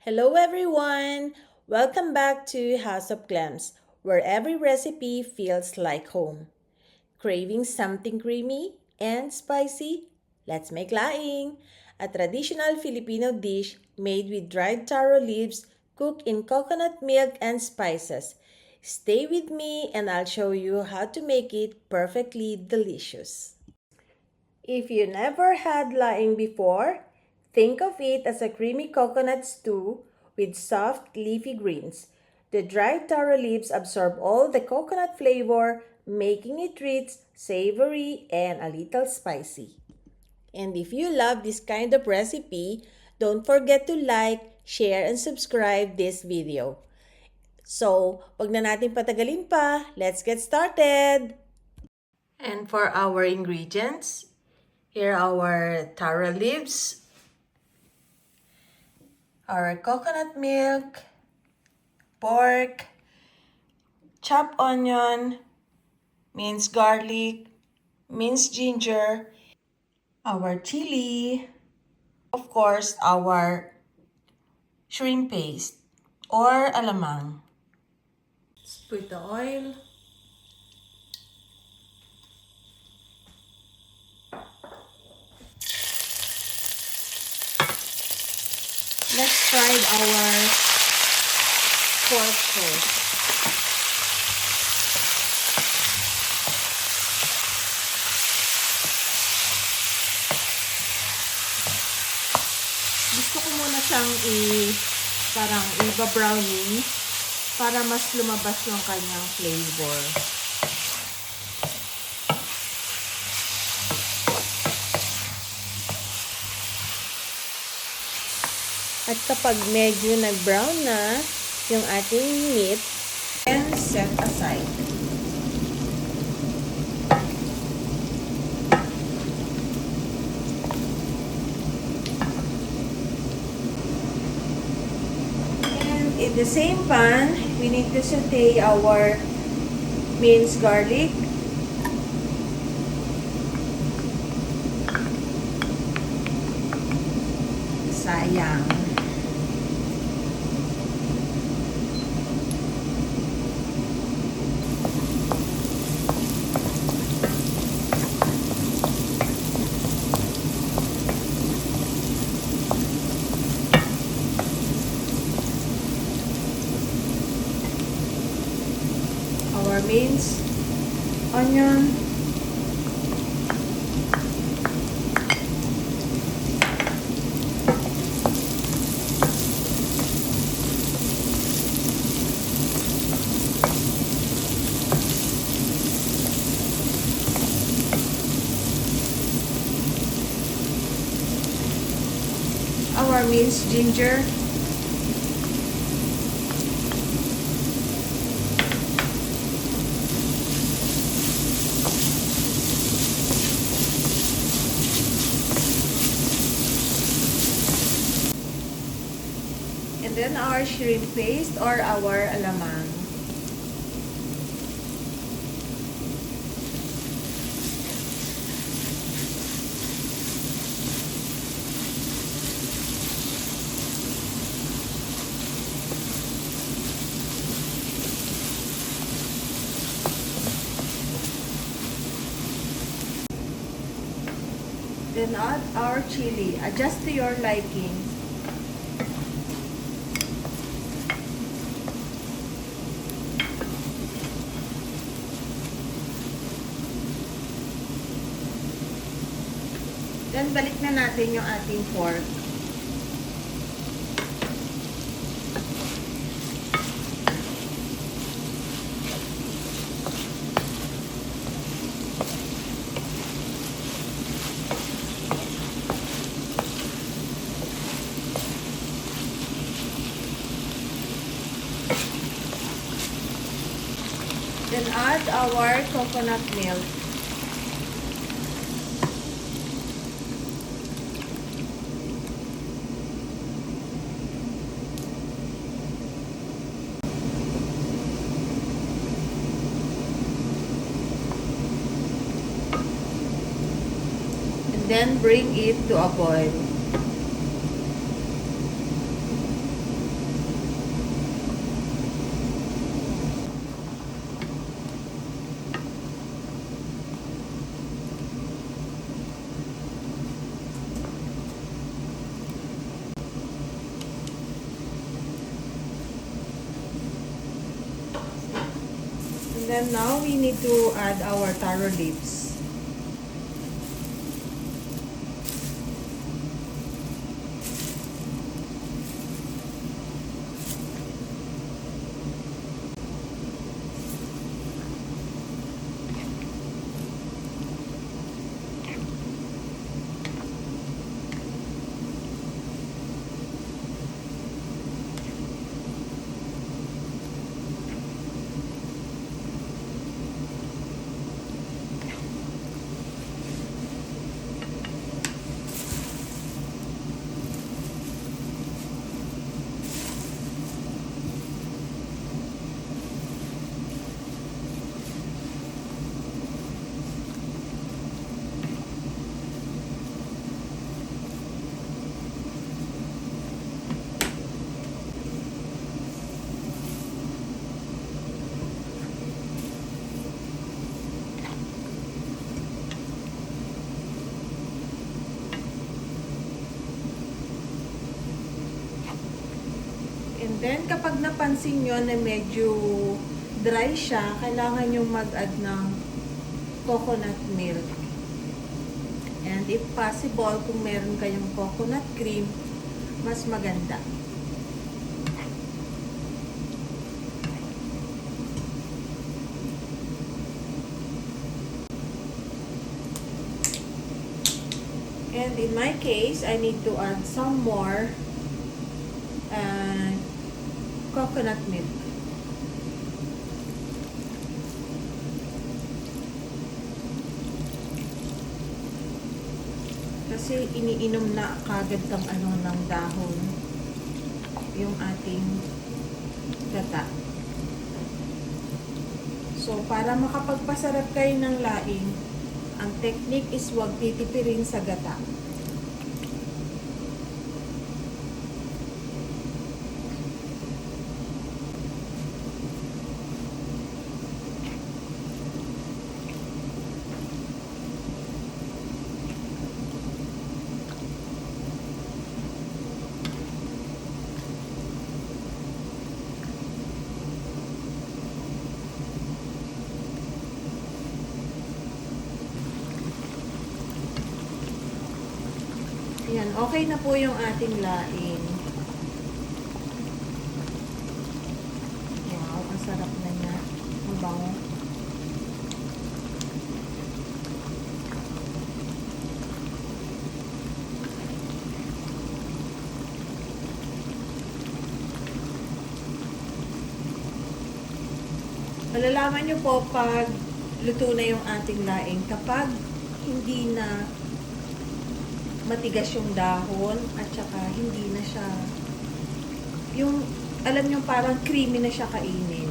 Hello everyone! Welcome back to House of Clams, where every recipe feels like home. Craving something creamy and spicy? Let's make laing, a traditional Filipino dish made with dried taro leaves cooked in coconut milk and spices. Stay with me and I'll show you how to make it perfectly delicious. If you never had laing before, think of it as a creamy coconut stew with soft leafy greens. The dried taro leaves absorb all the coconut flavor, making it rich, savory, and a little spicy. And if you love this kind of recipe, don't forget to like, share, and subscribe this video. So, wag na natin patagalin pa. Let's get started! And for our ingredients, here are our taro leaves, our coconut milk, pork, chopped onion, minced garlic, minced ginger, our chili, of course, our shrimp paste or alamang. Let's put the oil. Let's fry our pork first. Gusto ko muna siyang parang i-browning para mas lumabas yung kanyang flavor. At kapag medyo nag-brown na yung ating meat, then set aside. And in the same pan, we need to saute our minced garlic. Sayang. Our minced onion, our minced ginger, and then our shrimp paste or our alamang. Then add our chili, adjust to your liking. Then balik na natin yung ating pork. Then add our coconut milk. And then bring it to a boil. Then now we need to add our taro leaves. And then, kapag napansin nyo na medyo dry siya, kailangan nyo mag-add ng coconut milk. And if possible, kung meron kayong coconut cream, mas maganda. And in my case, I need to add some more coconut milk. Kasi iniinom na kagad ng dahon yung ating gata. So, para makapagpasarap kayo ng laing, ang technique is huwag titipirin sa gata. Yan, okay na po yung ating laing. Wow, ang sarap na niya. Ang bango. Malalaman nyo po pag luto na yung ating laing kapag hindi na matigas yung dahon at saka hindi na siya yung alam nyo parang creamy na siya kainin.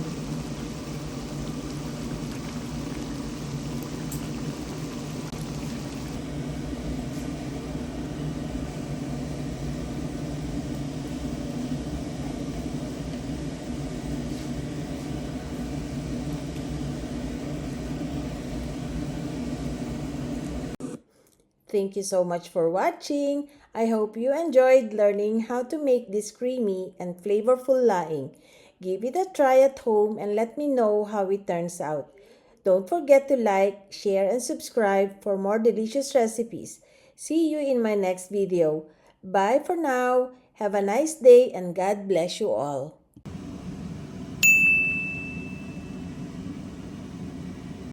Thank you so much for watching. I hope you enjoyed learning how to make this creamy and flavorful laing. Give it a try at home and let me know how it turns out. Don't forget to like, share, and subscribe for more delicious recipes. See you in my next video. Bye for now. Have a nice day and God bless you all.